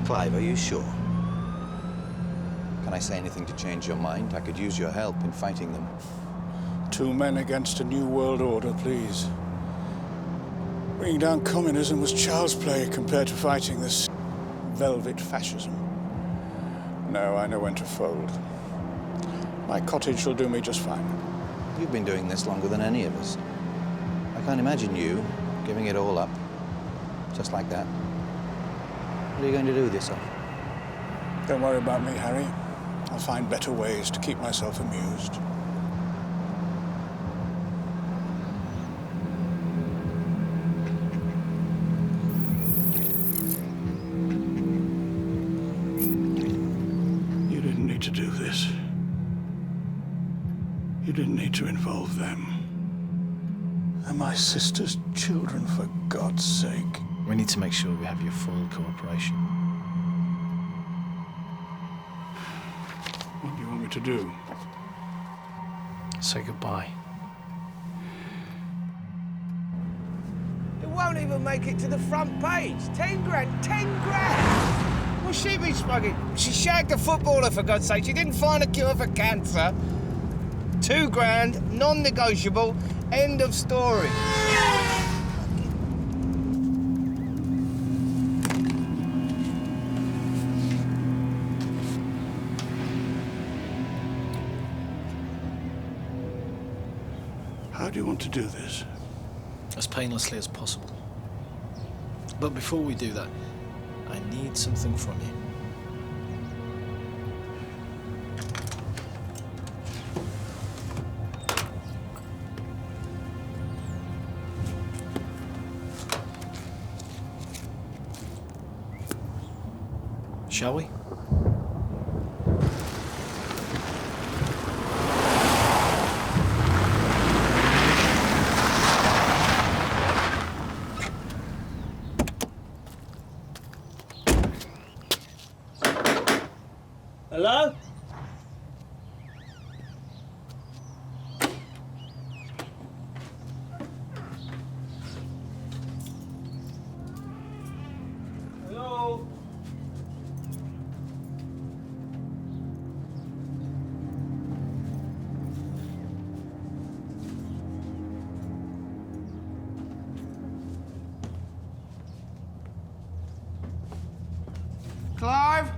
Clive, are you sure? Can I say anything to change your mind? I could use your help in fighting them. 2 men against a new world order, please. Bringing down communism was child's play compared to fighting this velvet fascism. No, I know when to fold. My cottage will do me just fine. You've been doing this longer than any of us. I can't imagine you giving it all up, just like that. What are you going to do with yourself? Don't worry about me, Harry. I'll find better ways to keep myself amused. You didn't need to do this. You didn't need to involve them. They're my sister's children, for God's sake. We need to make sure we have your full cooperation. What do you want me to do? Say goodbye. It won't even make it to the front page. 10 grand, 10 grand! What's she been smuggling? She shagged a footballer, for God's sake. She didn't find a cure for cancer. 2 grand, non-negotiable, end of story. How do you want to do this? As painlessly as possible. But before we do that, I need something from you. Shall we? Hello? Hello? Clive?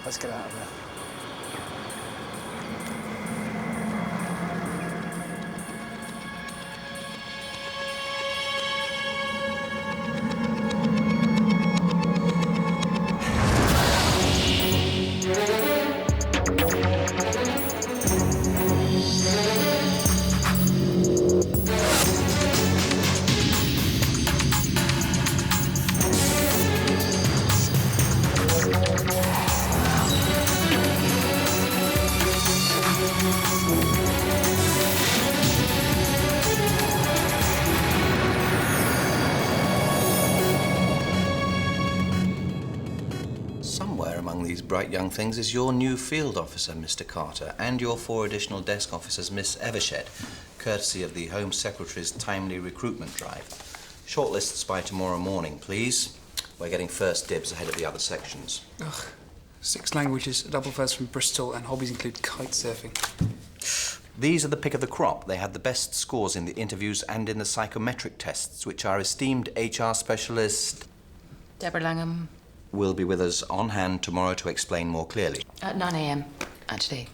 Let's get out of there. Somewhere among these bright young things is your new field officer, Mr. Carter, and your 4 additional desk officers, Miss Evershed, courtesy of the Home Secretary's timely recruitment drive. Shortlists by tomorrow morning, please. We're getting first dibs ahead of the other sections. Ugh. 6 languages, a double first from Bristol, and hobbies include kite surfing. These are the pick of the crop. They had the best scores in the interviews and in the psychometric tests, which our esteemed HR specialist... Deborah Langham. ...will be with us on hand tomorrow to explain more clearly. At 9 a.m., actually.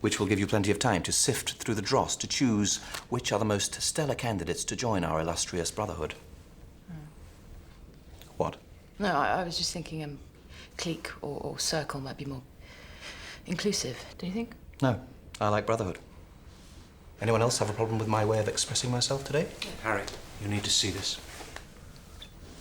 Which will give you plenty of time to sift through the dross to choose which are the most stellar candidates to join our illustrious brotherhood. What? No, I was just thinking clique or circle might be more inclusive, do you think? No, I like brotherhood. Anyone else have a problem with my way of expressing myself today? Harry. You need to see this.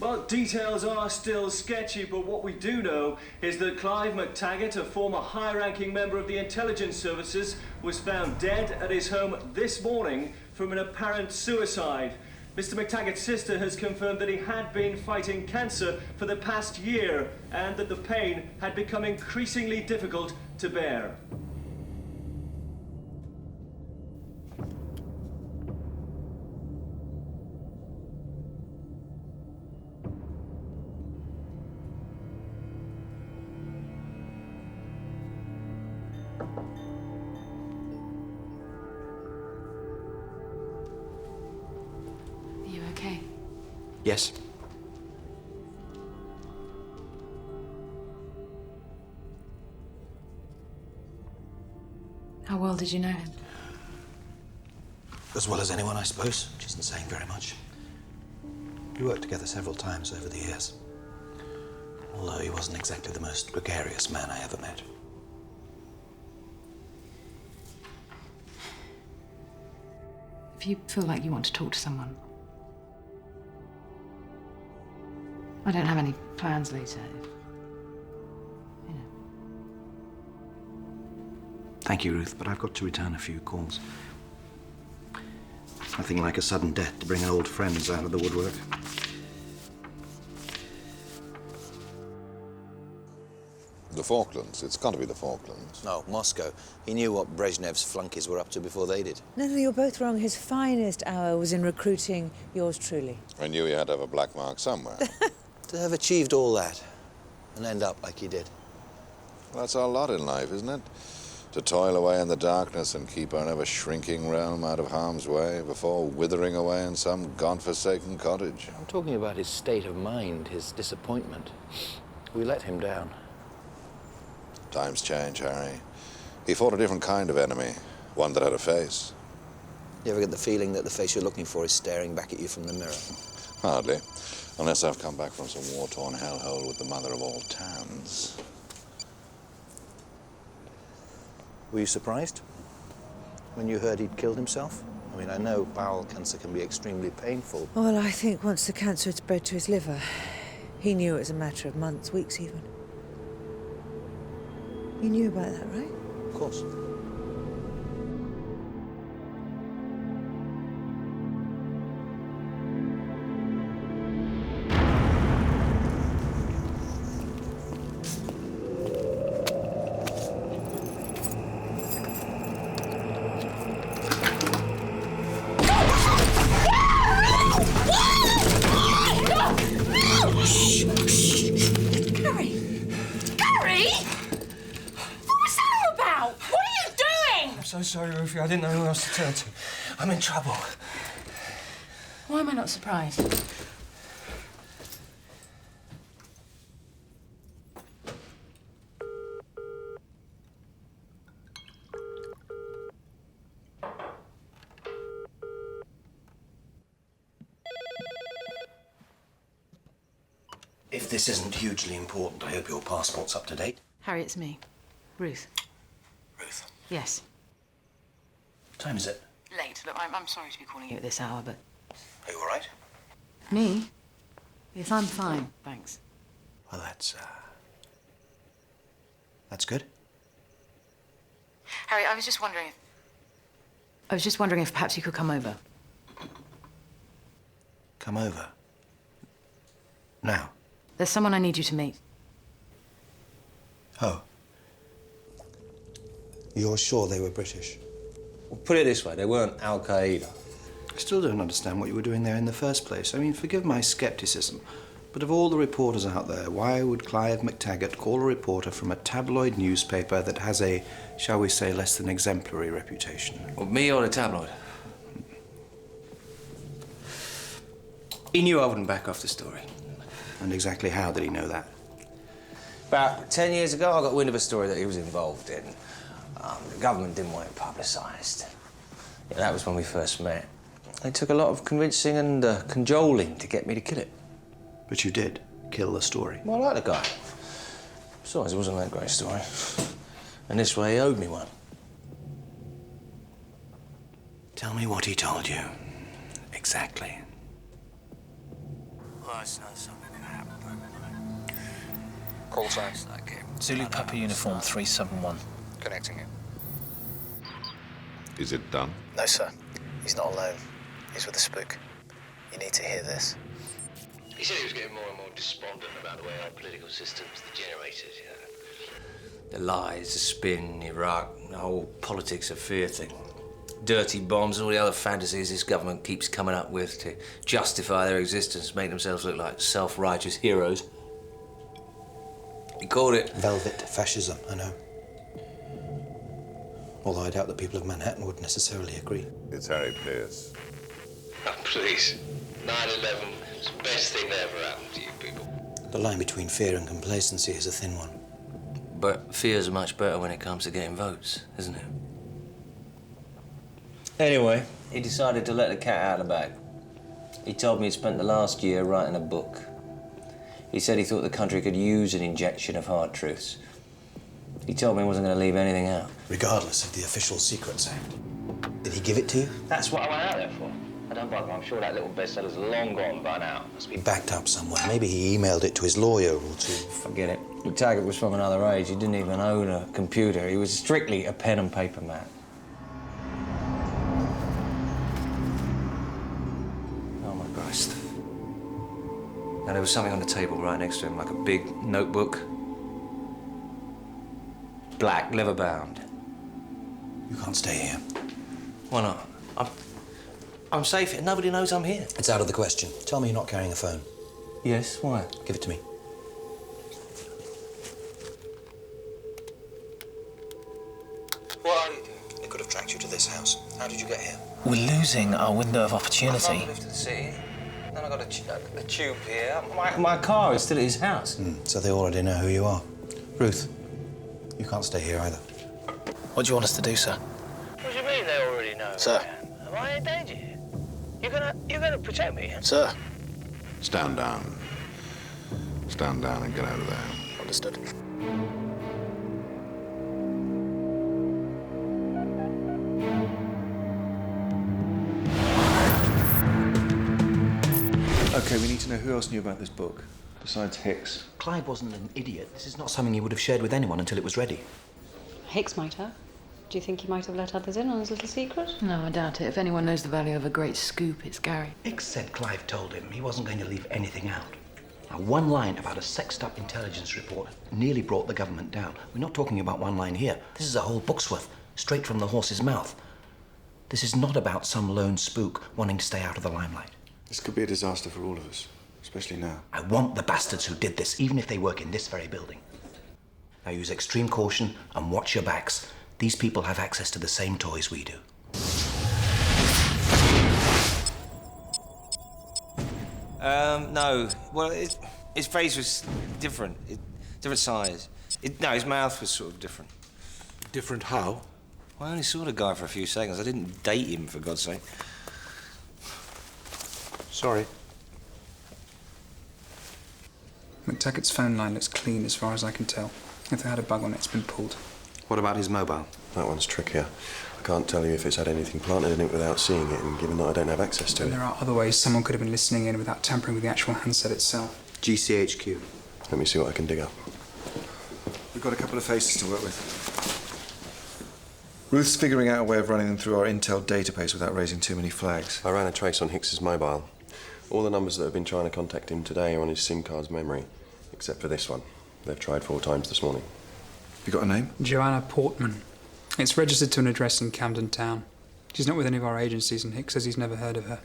Well, details are still sketchy, but what we do know is that Clive McTaggart, a former high-ranking member of the intelligence services, was found dead at his home this morning from an apparent suicide. Mr. McTaggart's sister has confirmed that he had been fighting cancer for the past year and that the pain had become increasingly difficult to bear. Are you okay? Yes. How well did you know him? As well as anyone, I suppose, which isn't saying very much. We worked together several times over the years. Although he wasn't exactly the most gregarious man I ever met. If you feel like you want to talk to someone, I don't have any plans later. You know. Thank you, Ruth, but I've got to return a few calls. Nothing like a sudden death to bring old friends out of the woodwork. The Falklands. It's got to be the Falklands. No, Moscow. He knew what Brezhnev's flunkies were up to before they did. No, you're both wrong. His finest hour was in recruiting yours truly. I knew he had to have a black mark somewhere. To have achieved all that and end up like he did. Well, that's our lot in life, isn't it? To toil away in the darkness and keep our ever-shrinking realm out of harm's way before withering away in some godforsaken cottage. I'm talking about his state of mind, his disappointment. We let him down. Times change, Harry. He fought a different kind of enemy, one that had a face. You ever get the feeling that the face you're looking for is staring back at you from the mirror? Hardly. Unless I've come back from some war-torn hellhole with the mother of all tans. Were you surprised when you heard he'd killed himself? I mean, I know bowel cancer can be extremely painful. Well, I think once the cancer had spread to his liver, he knew it was a matter of months, weeks even. You knew about that, right? Of course. So sorry, Rufy. I didn't know who else to turn to. I'm in trouble. Why am I not surprised? If this isn't hugely important, I hope your passport's up to date. Harry, it's me. Ruth. Ruth. Yes. What time is it? Late. Look, I'm sorry to be calling you at this hour, but... Are you all right? Me? Yes, I'm fine, thanks. Well, that's good. Harry, I was just wondering if perhaps you could come over. Come over. Now. There's someone I need you to meet. Oh. You're sure they were British? Well, put it this way, they weren't Al-Qaeda. I still don't understand what you were doing there in the first place. I mean, forgive my scepticism, but of all the reporters out there, why would Clive McTaggart call a reporter from a tabloid newspaper that has a, shall we say, less than exemplary reputation? Well, me or the tabloid? He knew I wouldn't back off the story. And exactly how did he know that? About 10 years ago, I got wind of a story that he was involved in. The government didn't want it publicised. Yeah, that was when we first met. It took a lot of convincing and cajoling to get me to kill it. But you did kill the story. Well, I like the guy. Besides, it wasn't that great a story. And this way, he owed me one. Tell me what he told you. Exactly. Well, it's not something that happened. Call sign. Zulu Papa Uniform 371. Connecting you. Is it done? No, sir. He's not alone. He's with the spook. You need to hear this. He said he was getting more and more despondent about the way our political system's degenerated, you know. The lies, the spin, Iraq, the whole politics of fear thing. Dirty bombs, all the other fantasies this government keeps coming up with to justify their existence, make themselves look like self-righteous heroes. He called it... Velvet fascism, I know. Although I doubt the people of Manhattan would necessarily agree. It's Harry Pierce. Oh, please. 9/11 is the best thing that ever happened to you people. The line between fear and complacency is a thin one. But fear's much better when it comes to getting votes, isn't it? Anyway, he decided to let the cat out of the bag. He told me he'd spent the last year writing a book. He said he thought the country could use an injection of hard truths. He told me he wasn't going to leave anything out. Regardless of the Official Secrets Act. Did he give it to you? That's what I went out there for. I don't bother. I'm sure that little bestseller's long gone by now. Must be backed up somewhere. Maybe he emailed it to his lawyer or two. Forget it. McTaggart was from another age. He didn't even own a computer. He was strictly a pen and paper man. Oh, my Christ. And there was something on the table right next to him, like a big notebook. Black, leather-bound. You can't stay here. Why not? I'm safe here. Nobody knows I'm here. It's out of the question. Tell me you're not carrying a phone. Yes, why? Give it to me. What are you doing? They could have tracked you to this house. How did you get here? We're losing our window of opportunity. I moved to the city. Then I got a tube here. My car is still at his house. So they already know who you are. Ruth, you can't stay here either. What do you want us to do, sir? What do you mean they already know? Sir. Am I in danger here? You're gonna protect me? Sir. Stand down. Stand down and get out of there. Understood. Okay, we need to know who else knew about this book, besides Hicks. Clive wasn't an idiot. This is not something he would have shared with anyone until it was ready. Hicks might have. Do you think he might have let others in on his little secret? No, I doubt it. If anyone knows the value of a great scoop, it's Gary. Hicks said Clive told him he wasn't going to leave anything out. Now, one line about a sexed-up intelligence report nearly brought the government down. We're not talking about one line here. This is a whole book's worth, straight from the horse's mouth. This is not about some lone spook wanting to stay out of the limelight. This could be a disaster for all of us, especially now. I want the bastards who did this, even if they work in this very building. Now use extreme caution and watch your backs. These people have access to the same toys we do. No. Well, his face was different. Different size. No, his mouth was sort of different. Different how? Well, I only saw the guy for a few seconds. I didn't date him, for God's sake. Sorry. McTaggart's phone line looks clean as far as I can tell. If they had a bug on it, it's been pulled. What about his mobile? That one's trickier. I can't tell you if it's had anything planted in it without seeing it, and given that I don't have access to And it. there are other ways someone could have been listening in without tampering with the actual handset itself. GCHQ. Let me see what I can dig up. We've got a couple of faces to work with. Ruth's figuring out a way of running them through our Intel database without raising too many flags. I ran a trace on Hicks's mobile. All the numbers that have been trying to contact him today are on his SIM card's memory, except for this one. They've tried 4 times this morning. You got a name? Joanna Portman. It's registered to an address in Camden Town. She's not with any of our agencies, and Hicks says he's never heard of her.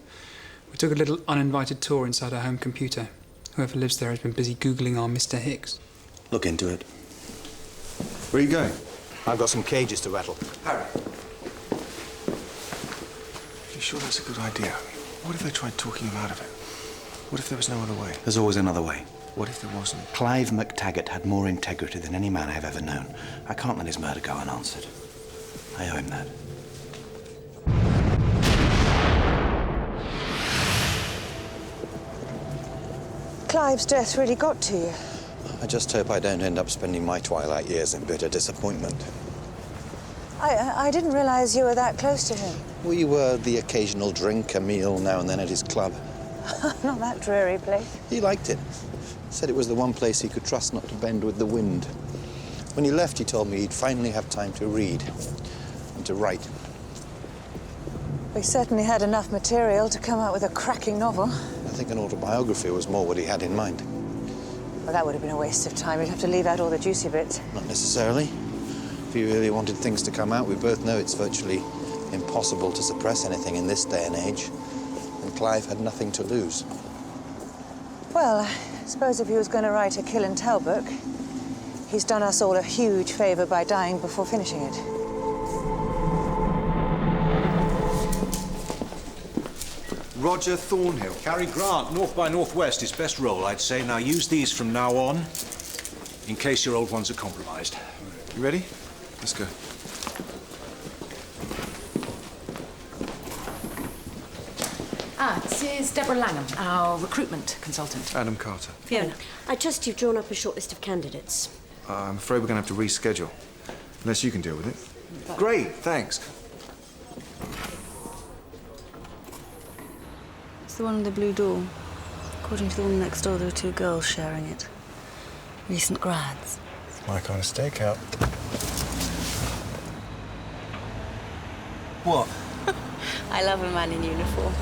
We took a little uninvited tour inside her home computer. Whoever lives there has been busy Googling our Mr. Hicks. Look into it. Where are you going? I've got some cages to rattle. Harry. You sure that's a good idea? What if they tried talking him out of it? What if there was no other way? There's always another way. What if there wasn't? Clive McTaggart had more integrity than any man I've ever known. I can't let his murder go unanswered. I owe him that. Clive's death really got to you. I just hope I don't end up spending my twilight years in bitter disappointment. I didn't realise you were that close to him. We were the occasional drink, a meal now and then at his club. Not that dreary place. He liked it. Said it was the one place he could trust not to bend with the wind. When he left, he told me he'd finally have time to read and to write. We certainly had enough material to come out with a cracking novel. I think an autobiography was more what he had in mind. Well, that would have been a waste of time. We'd have to leave out all the juicy bits. Not necessarily. If he really wanted things to come out, we both know it's virtually impossible to suppress anything in this day and age. And Clive had nothing to lose. Well, I suppose if he was going to write a kill and tell book, he's done us all a huge favour by dying before finishing it. Roger Thornhill. Cary Grant, North by Northwest, his best role, I'd say. Now use these from now on, in case your old ones are compromised. You ready? Let's go. This is Deborah Langham, our recruitment consultant. Adam Carter. Fiona, I trust you've drawn up a short list of candidates. I'm afraid we're going to have to reschedule. Unless you can deal with it. Great, thanks. It's the one with the blue door. According to the one next door, there are two girls sharing it. Recent grads. It's my kind of stakeout. What? I love a man in uniform.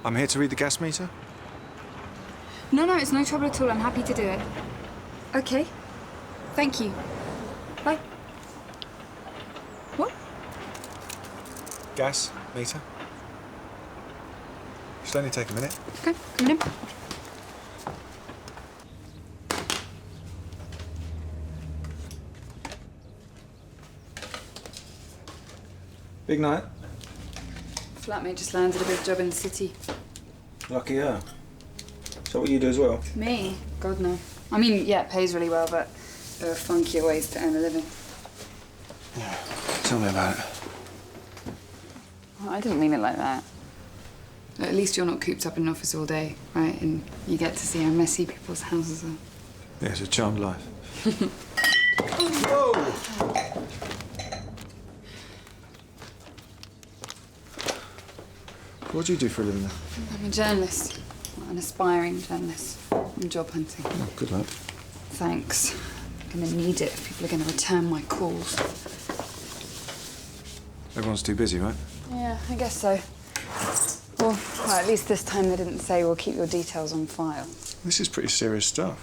I'm here to read the gas meter. No, it's no trouble at all. I'm happy to do it. Okay. Thank you. Bye. What? Gas meter. Should only take a minute. Okay, coming in. Big night. Flatmate just landed a big job in the city. Lucky her. Is that what you do as well? Me? God, no. I mean, yeah, it pays really well, but there are funkier ways to earn a living. Yeah. Tell me about it. Well, I didn't mean it like that. At least you're not cooped up in an office all day, right? And you get to see how messy people's houses are. Yeah, it's a charmed life. Whoa! What do you do for a living then? I'm a journalist. Well, an aspiring journalist. I'm job hunting. Oh, good luck. Thanks. I'm gonna need it if people are gonna return my calls. Everyone's too busy, right? Yeah, I guess so. Well, at least this time they didn't say we'll keep your details on file. This is pretty serious stuff.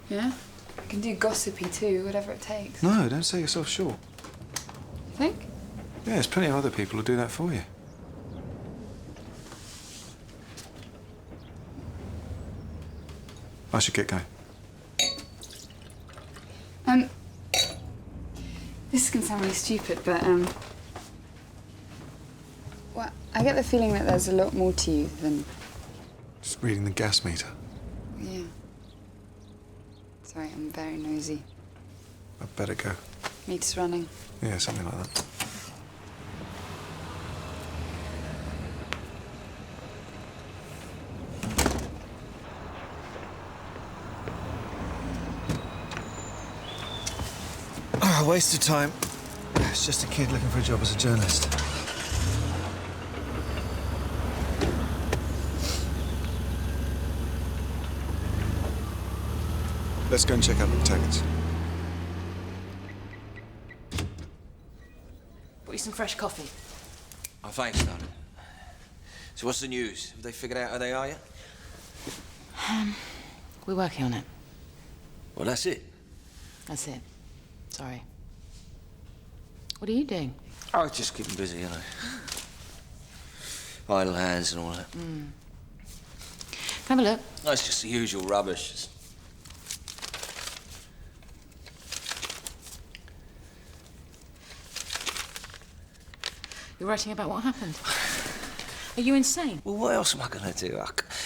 Yeah? I can do gossipy too, whatever it takes. No, don't sell yourself short. You think? Yeah, there's plenty of other people who'll do that for you. I should get going. This is gonna sound really stupid, but well, I get the feeling that there's a lot more to you than Just reading the gas meter. yeah. Sorry, I'm very nosy. I'd better go. Meets running. Yeah, something like that. Waste of time. It's just a kid looking for a job as a journalist. Let's go and check out the McTaggarts. Brought you some fresh coffee. Oh, thanks, darling. So what's the news? Have they figured out who they are yet? We're working on it. Well, that's it. That's it. Sorry. What are you doing? Oh, just keeping busy, you know. Idle hands and all that. Can I have a look? No, it's just the usual rubbish. You're writing about what happened. Are you insane? Well, what else am I going to do?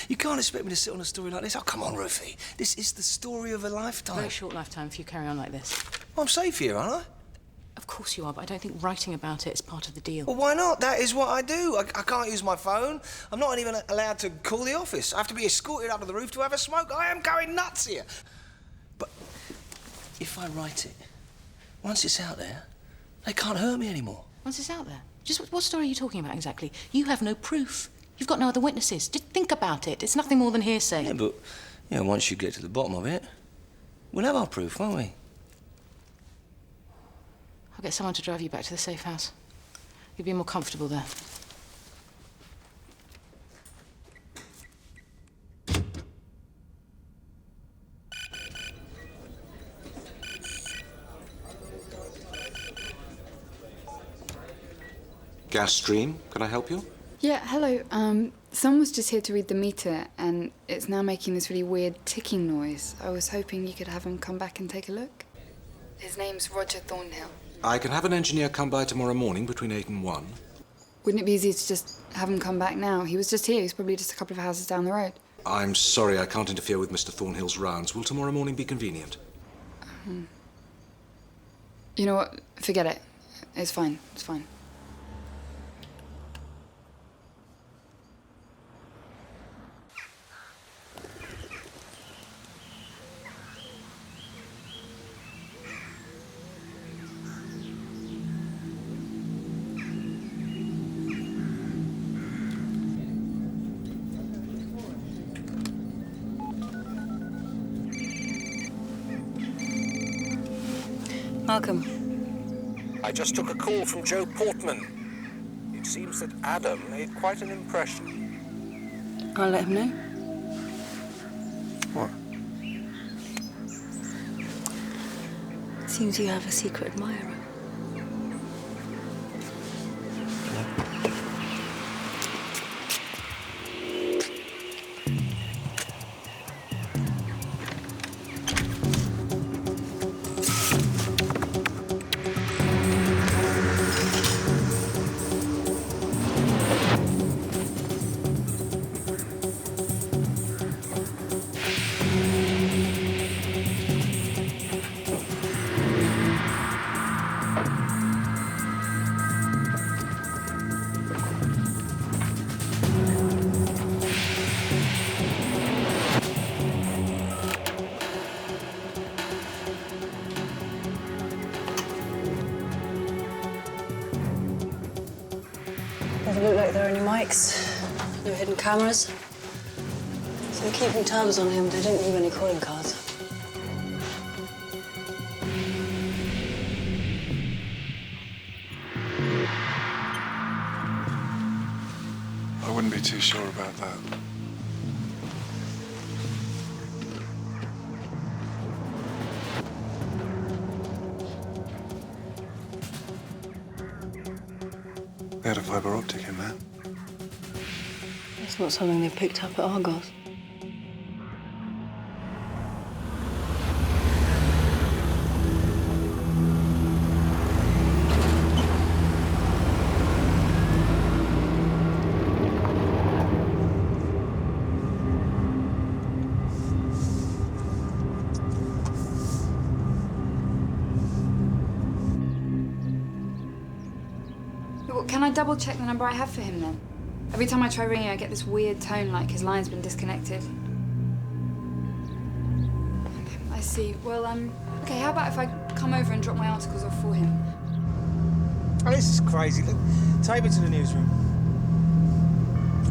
You can't expect me to sit on a story like this. Oh, come on, Ruthie. This is the story of a lifetime. Very short lifetime if you carry on like this. Well, I'm safe here, aren't I? Of course you are, but I don't think writing about it is part of the deal. Well, why not? That is what I do. I can't use my phone. I'm not even allowed to call the office. I have to be escorted up to the roof to have a smoke. I am going nuts here. But if I write it, once it's out there, they can't hurt me anymore. Once it's out there? Just what story are you talking about exactly? You have no proof. You've got no other witnesses. Just think about it. It's nothing more than hearsay. Yeah, but, you know, once you get to the bottom of it, we'll have our proof, won't we? I'll get someone to drive you back to the safe house. You'll be more comfortable there. Gas stream, can I help you? Yeah, hello. Someone was just here to read the meter, and it's now making this really weird ticking noise. I was hoping you could have him come back and take a look. His name's Roger Thornhill. I can have an engineer come by tomorrow morning between 8 and 1. Wouldn't it be easier to just have him come back now? He was just here. He's probably just a couple of houses down the road. I'm sorry, I can't interfere with Mr. Thornhill's rounds. Will tomorrow morning be convenient? You know what? Forget it. It's fine. It's fine. Malcolm. I just took a call from Joe Portman. It seems that Adam made quite an impression. I'll let him know. What? Seems you have a secret admirer. Doesn't look like there are any mics, no hidden cameras. So they're keeping tabs on him. They didn't leave any calling cards. I wouldn't be too sure about that. They had a fibre optic in there. It's not something they picked up at Argos. Can I double check the number I have for him then? Every time I try ringing, I get this weird tone like his line's been disconnected. I see. Well, okay, how about if I come over and drop my articles off for him? Oh, this is crazy. Look, take me to the newsroom.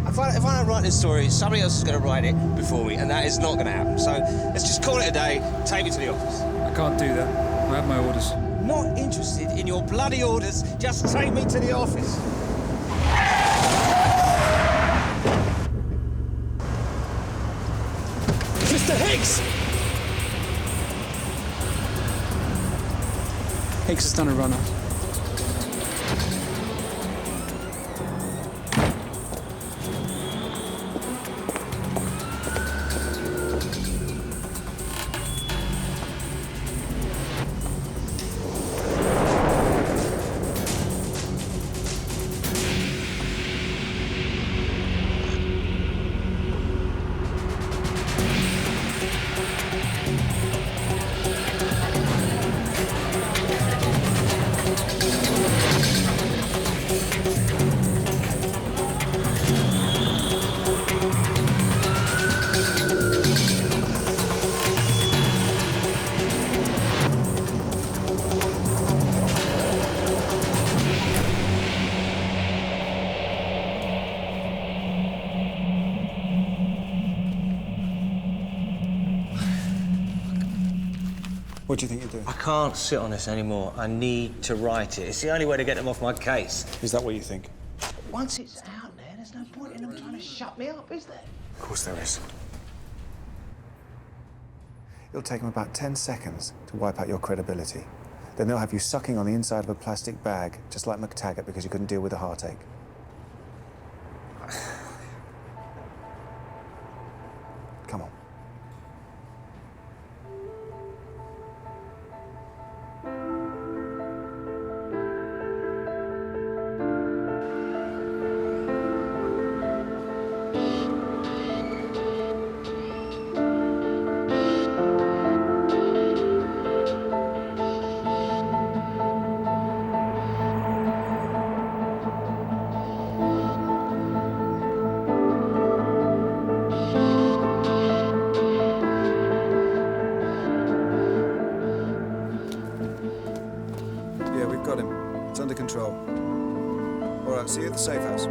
If I don't write this story, somebody else is going to write it before me, and that is not going to happen. So let's just call it a day. Take me to the office. I can't do that. I have my orders. Not interested in your bloody orders. Just take me to the office. Mr. Hicks! Hicks has done a runner. What do you think you're doing? I can't sit on this anymore. I need to write it. It's the only way to get them off my case. Is that what you think? Once it's out there, there's no point in them trying to shut me up, is there? Of course there is. It'll take them about 10 seconds to wipe out your credibility. Then they'll have you sucking on the inside of a plastic bag, just like McTaggart, because you couldn't deal with a heartache. Come on. Yeah, we've got him. It's under control. All right, see you at the safe house.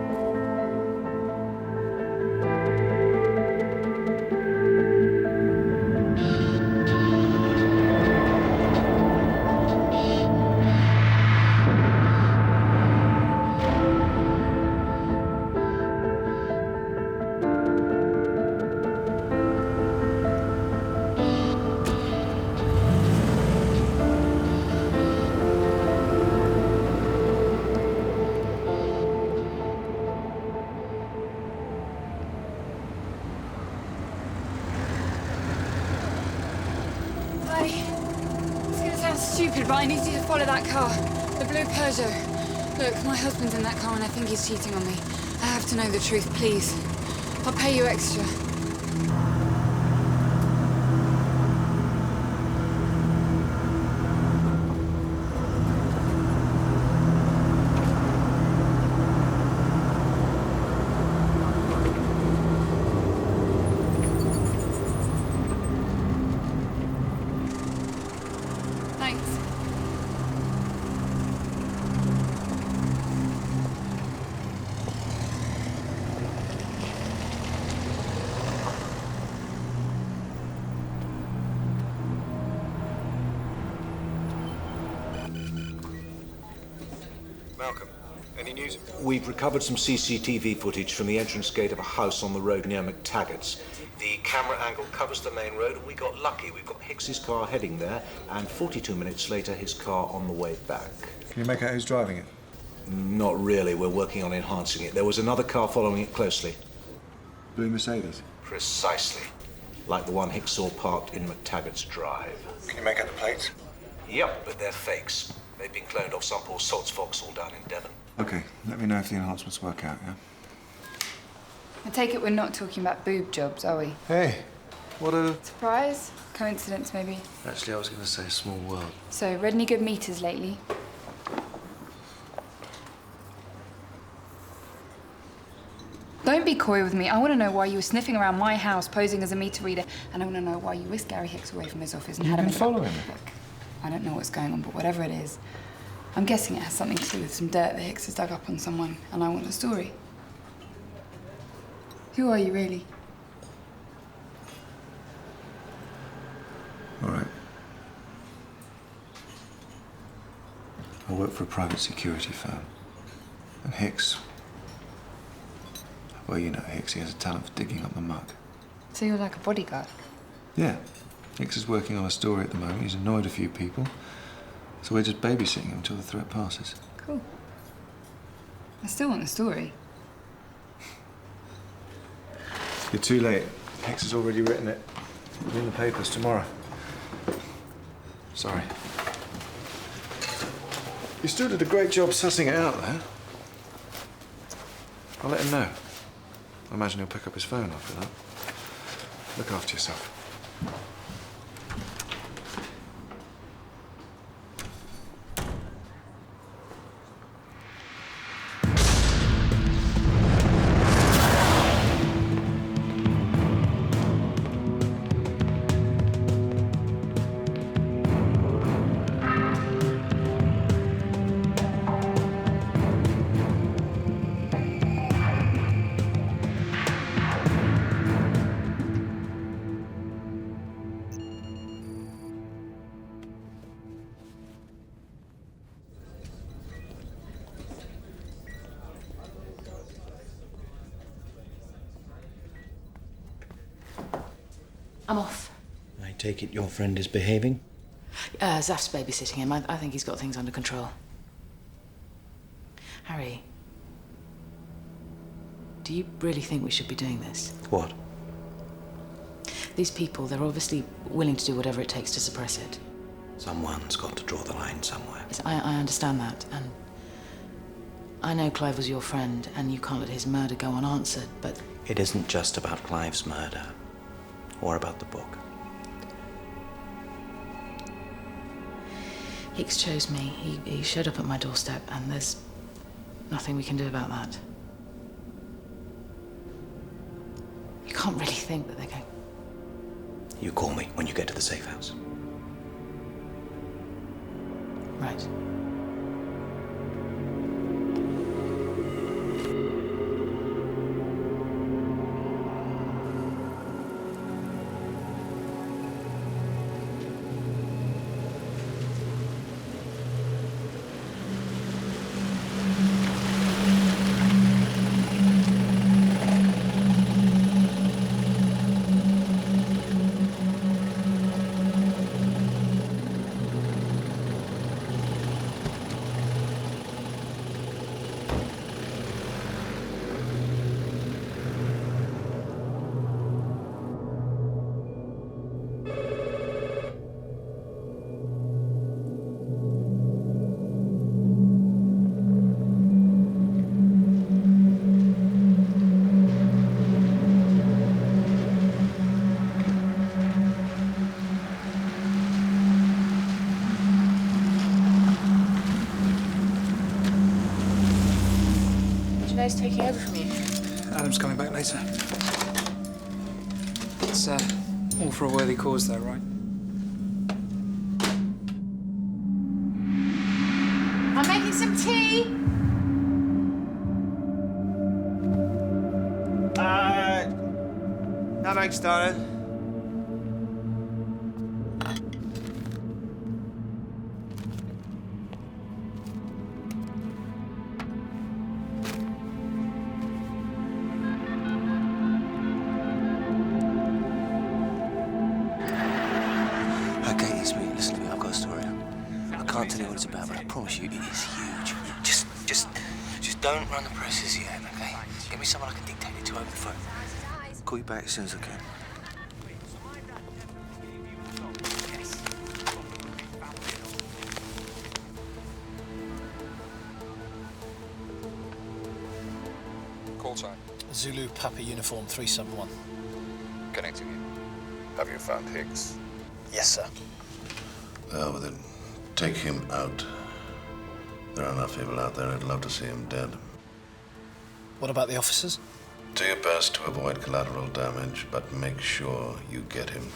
It's gonna sound stupid, but I need you to follow that car. The blue Peugeot. Look, my husband's in that car and I think he's cheating on me. I have to know the truth, please. I'll pay you extra. Thanks. Malcolm, any news? We've recovered some CCTV footage from the entrance gate of a house on the road near McTaggart's. The camera angle covers the main road, and we got lucky. We've got Hicks's car heading there, and 42 minutes later, his car on the way back. Can you make out who's driving it? Not really. We're working on enhancing it. There was another car following it closely. Blue Mercedes? Precisely. Like the one Hicks saw parked in McTaggart's drive. Can you make out the plates? Yep, but they're fakes. They've been cloned off some poor sod's foxhole down in Devon. Okay, let me know if the enhancements work out, yeah? I take it we're not talking about boob jobs, are we? Hey, what a... Surprise? Coincidence, maybe? Actually, I was going to say a small world. So, read any good meters lately? Don't be coy with me. I want to know why you were sniffing around my house posing as a meter reader, and I want to know why you whisked Gary Hicks away from his office and had him following me. Look, I don't know what's going on, but whatever it is, I'm guessing it has something to do with some dirt that Hicks has dug up on someone, and I want the story. Who are you, really? All right. I work for a private security firm. And Hicks... Well, you know Hicks, he has a talent for digging up the muck. So you're like a bodyguard? Yeah. Hicks is working on a story at the moment. He's annoyed a few people. So we're just babysitting him until the threat passes. Cool. I still want the story. You're too late. Hicks has already written it. It'll be in the papers tomorrow. Sorry. You still did a great job sussing it out there. I'll let him know. I imagine he'll pick up his phone after that. Look after yourself. I'm off. I take it your friend is behaving? Zaf's babysitting him. I think he's got things under control. Harry, do you really think we should be doing this? What? These people, they're obviously willing to do whatever it takes to suppress it. Someone's got to draw the line somewhere. Yes, I understand that, and I know Clive was your friend, and you can't let his murder go unanswered, but... It isn't just about Clive's murder, or about the book. Hicks chose me. He showed up at my doorstep, and there's nothing we can do about that. You can't really think that they're going... You call me when you get to the safe house. Right. Taking over from you. Adam's coming back later. It's all for a worthy cause, though, right? I'm making some tea. No thanks, darling. Don't run the presses yet, okay? Give me someone I can dictate it to over the phone. Call you back as soon as I can. Call sign. Zulu Papa Uniform 371. Connecting you. Have you found Hicks? Yes, sir. Well, then take him out. There are enough people out there who'd love to see him dead. What about the officers? Do your best to avoid collateral damage, but make sure you get him.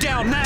down now!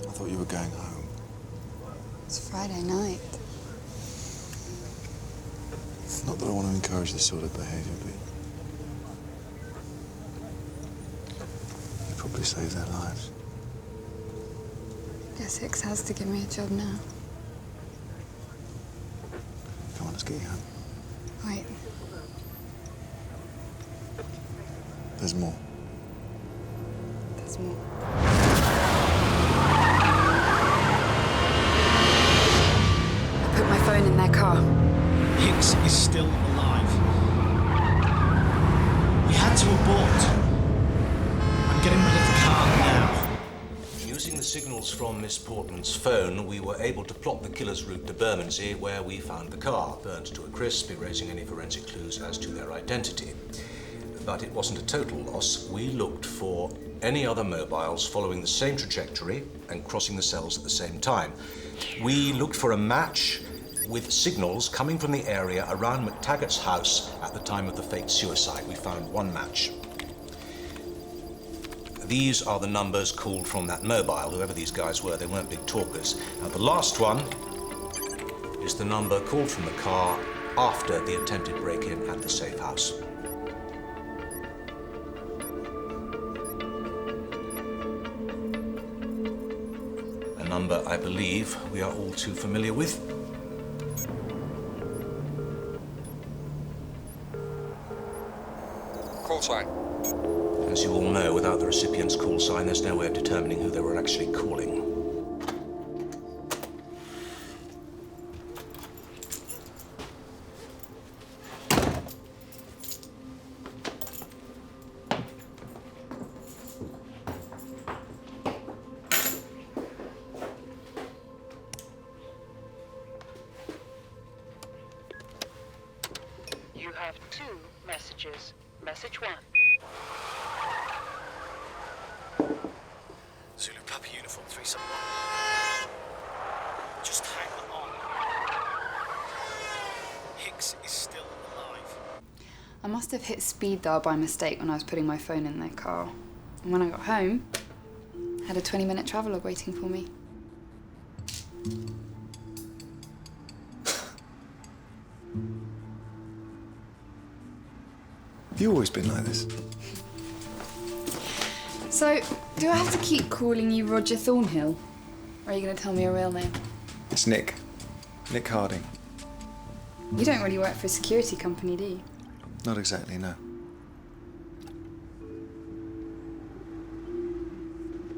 I thought you were going home. It's Friday night. Not that I want to encourage this sort of behaviour, but you probably saved their lives. Guess Hicks has to give me a job now. Come on, let's get you home. Wait. There's more. There's more. I put my phone in their car. Hicks is still alive. We had to abort. I'm getting rid of the car now. Using the signals from Miss Portman's phone, we were able to plot the killer's route to Bermondsey, where we found the car, burnt to a crisp, erasing any forensic clues as to their identity. But it wasn't a total loss. We looked for any other mobiles following the same trajectory and crossing the cells at the same time. We looked for a match with signals coming from the area around McTaggart's house at the time of the faked suicide. We found one match. These are the numbers called from that mobile. Whoever these guys were, they weren't big talkers. Now, the last one is the number called from the car after the attempted break-in at the safe house. A number I believe we are all too familiar with. Call sign. As you all know, without the recipient's call sign, there's no way of determining who they were actually calling. You have 2 messages. Message 1. Zulu Papa Uniform 371. Just hang on. Hicks is still alive. I must have hit speed dial by mistake when I was putting my phone in their car. And when I got home, I had a 20-minute travelogue waiting for me. Have you always been like this? So, do I have to keep calling you Roger Thornhill? Or are you going to tell me your real name? It's Nick. Nick Harding. You don't really work for a security company, do you? Not exactly, no.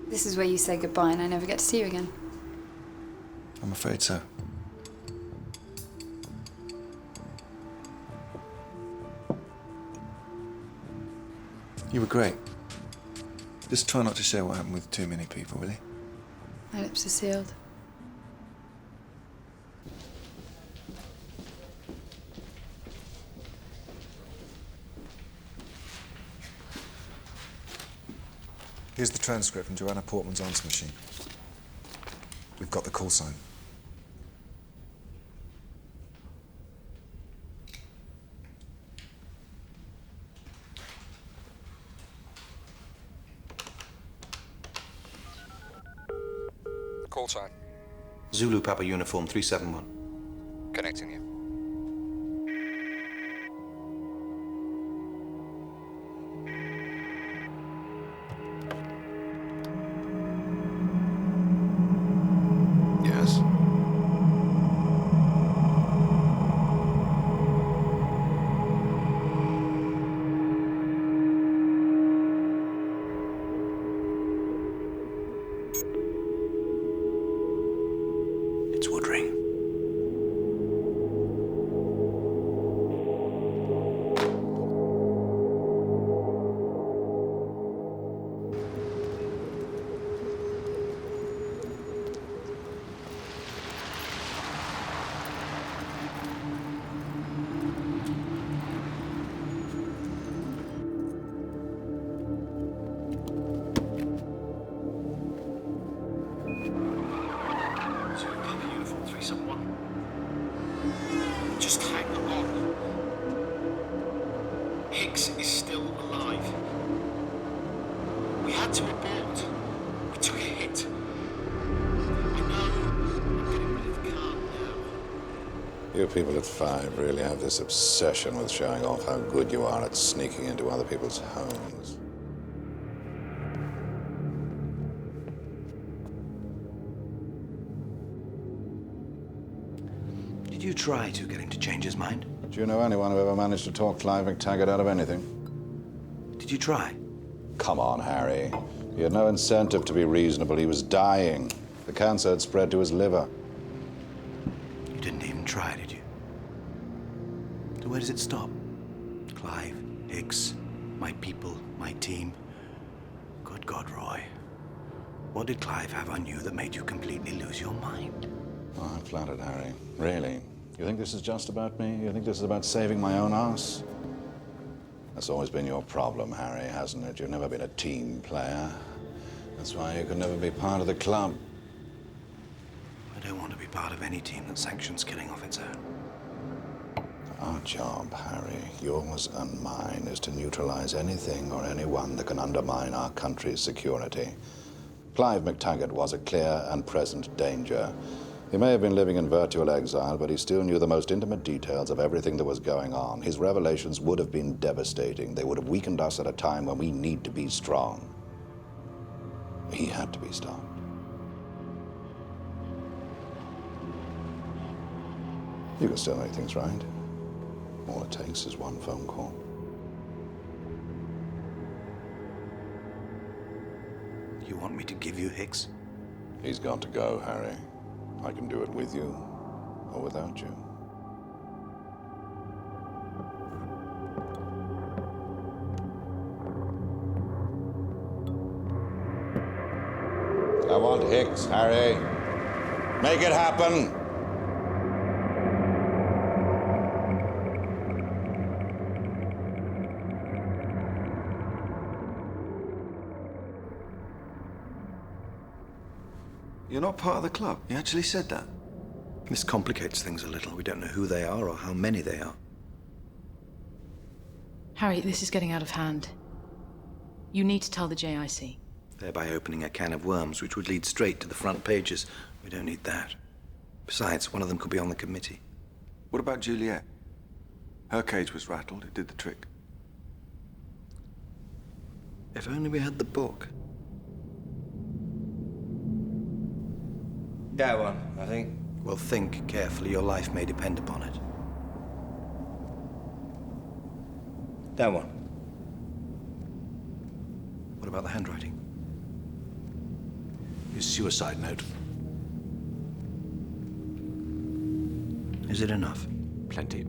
This is where you say goodbye and I never get to see you again. I'm afraid so. You were great. Just try not to share what happened with too many people, will you? My lips are sealed. Here's the transcript from Joanna Portman's answer machine. We've got the call sign. Call sign. Zulu Papa Uniform 371. Connecting you. Yes. It's Woodring. Just hang on. Hicks is still alive. We had to abort. We took a hit. I know. I'm getting rid of the car now. You people at 5 really have this obsession with showing off how good you are at sneaking into other people's homes. Did you try to get him to change his mind? Do you know anyone who ever managed to talk Clive McTaggart out of anything? Did you try? Come on, Harry. He had no incentive to be reasonable. He was dying. The cancer had spread to his liver. You didn't even try, did you? So where does it stop? Clive, Hicks, my people, my team. Good God, Roy. What did Clive have on you that made you completely lose your mind? Oh, I'm flattered, Harry. Really? You think this is just about me? You think this is about saving my own ass? That's always been your problem, Harry, hasn't it? You've never been a team player. That's why you could never be part of the club. I don't want to be part of any team that sanctions killing off its own. Our job, Harry, yours and mine, is to neutralize anything or anyone that can undermine our country's security. Clive McTaggart was a clear and present danger. He may have been living in virtual exile, but he still knew the most intimate details of everything that was going on. His revelations would have been devastating. They would have weakened us at a time when we need to be strong. He had to be stopped. You can still make things right. All it takes is one phone call. You want me to give you Hicks? He's got to go, Harry. I can do it with you or without you. I want Hicks, Harry. Make it happen. You're not part of the club. You actually said that. This complicates things a little. We don't know who they are or how many they are. Harry, this is getting out of hand. You need to tell the JIC. Thereby opening a can of worms, which would lead straight to the front pages. We don't need that. Besides, one of them could be on the committee. What about Juliet? Her cage was rattled. It did the trick. If only we had the book. That one, I think. Well, think carefully. Your life may depend upon it. That one. What about the handwriting? His suicide note. Is it enough? Plenty.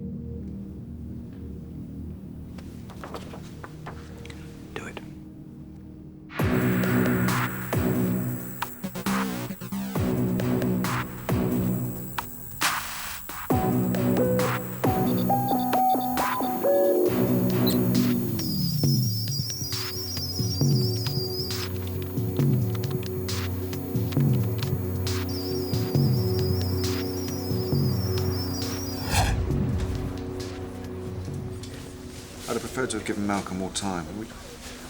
Do it. I'd have preferred to have given Malcolm more time.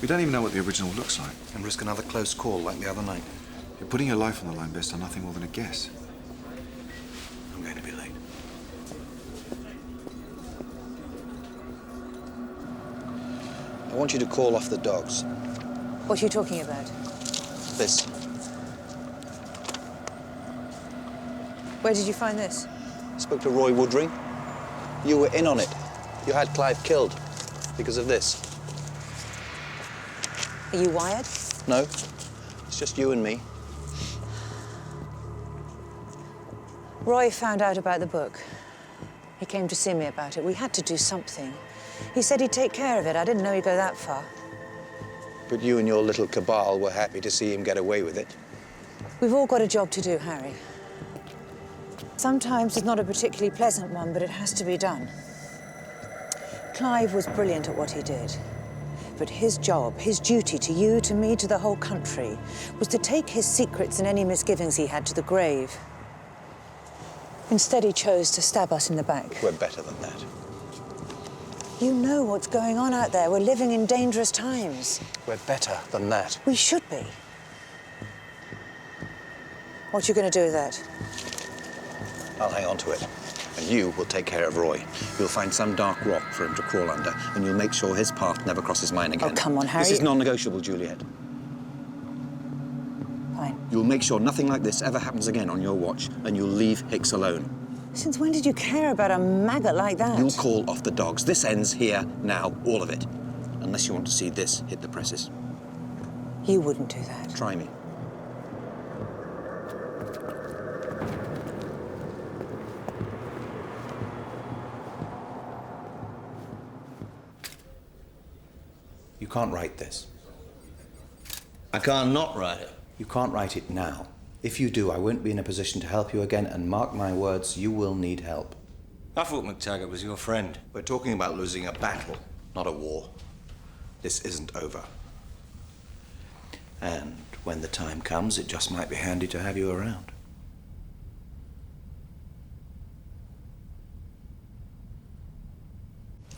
We don't even know what the original looks like. And risk another close call like the other night. You're putting your life on the line based on nothing more than a guess. I'm going to be late. I want you to call off the dogs. What are you talking about? This. Where did you find this? Spoke to Roy Woodring. You were in on it. You had Clive killed because of this. Are you wired? No, it's just you and me. Roy found out about the book. He came to see me about it. We had to do something. He said he'd take care of it. I didn't know he'd go that far. But you and your little cabal were happy to see him get away with it. We've all got a job to do, Harry. Sometimes it's not a particularly pleasant one, but it has to be done. Clive was brilliant at what he did. But his job, his duty to you, to me, to the whole country, was to take his secrets and any misgivings he had to the grave. Instead, he chose to stab us in the back. We're better than that. You know what's going on out there. We're living in dangerous times. We're better than that. We should be. What you going to do with that? I'll hang on to it. And you will take care of Roy. You'll find some dark rock for him to crawl under, and you'll make sure his path never crosses mine again. Oh, come on, Harry. This is non-negotiable, Juliet. Fine. You'll make sure nothing like this ever happens again on your watch, and you'll leave Hicks alone. Since when did you care about a maggot like that? You'll call off the dogs. This ends here, now, all of it. Unless you want to see this hit the presses. You wouldn't do that. Try me. You can't write this. I can't not write it. You can't write it now. If you do, I won't be in a position to help you again, and mark my words, you will need help. I thought McTaggart was your friend. We're talking about losing a battle, not a war. This isn't over. And when the time comes, it just might be handy to have you around.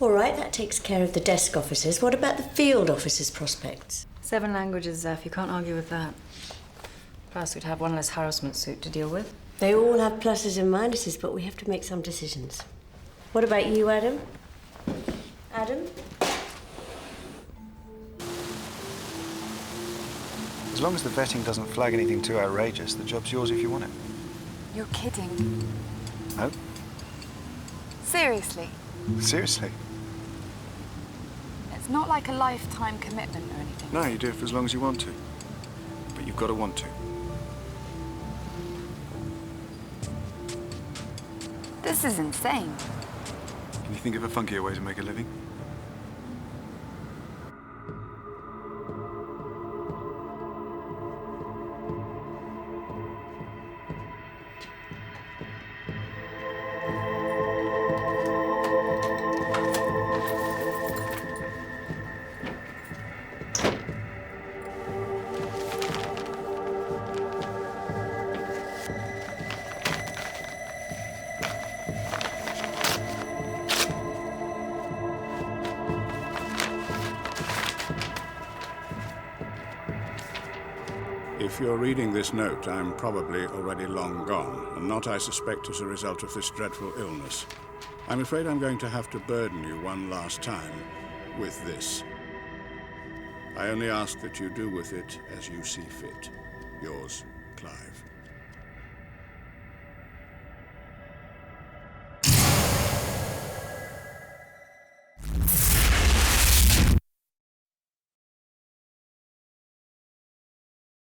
All right, that takes care of the desk officers. What about the field officers' prospects? 7 languages, Zeph. You can't argue with that. Plus, we'd have one less harassment suit to deal with. They all have pluses and minuses, but we have to make some decisions. What about you, Adam? Adam? As long as the vetting doesn't flag anything too outrageous, the job's yours if you want it. You're kidding. No? Seriously. Seriously? It's not like a lifetime commitment or anything. No, you do it for as long as you want to. But you've got to want to. This is insane. Can you think of a funkier way to make a living? If you're reading this note, I'm probably already long gone, and not, I suspect, as a result of this dreadful illness. I'm afraid I'm going to have to burden you one last time with this. I only ask that you do with it as you see fit. Yours, Clive.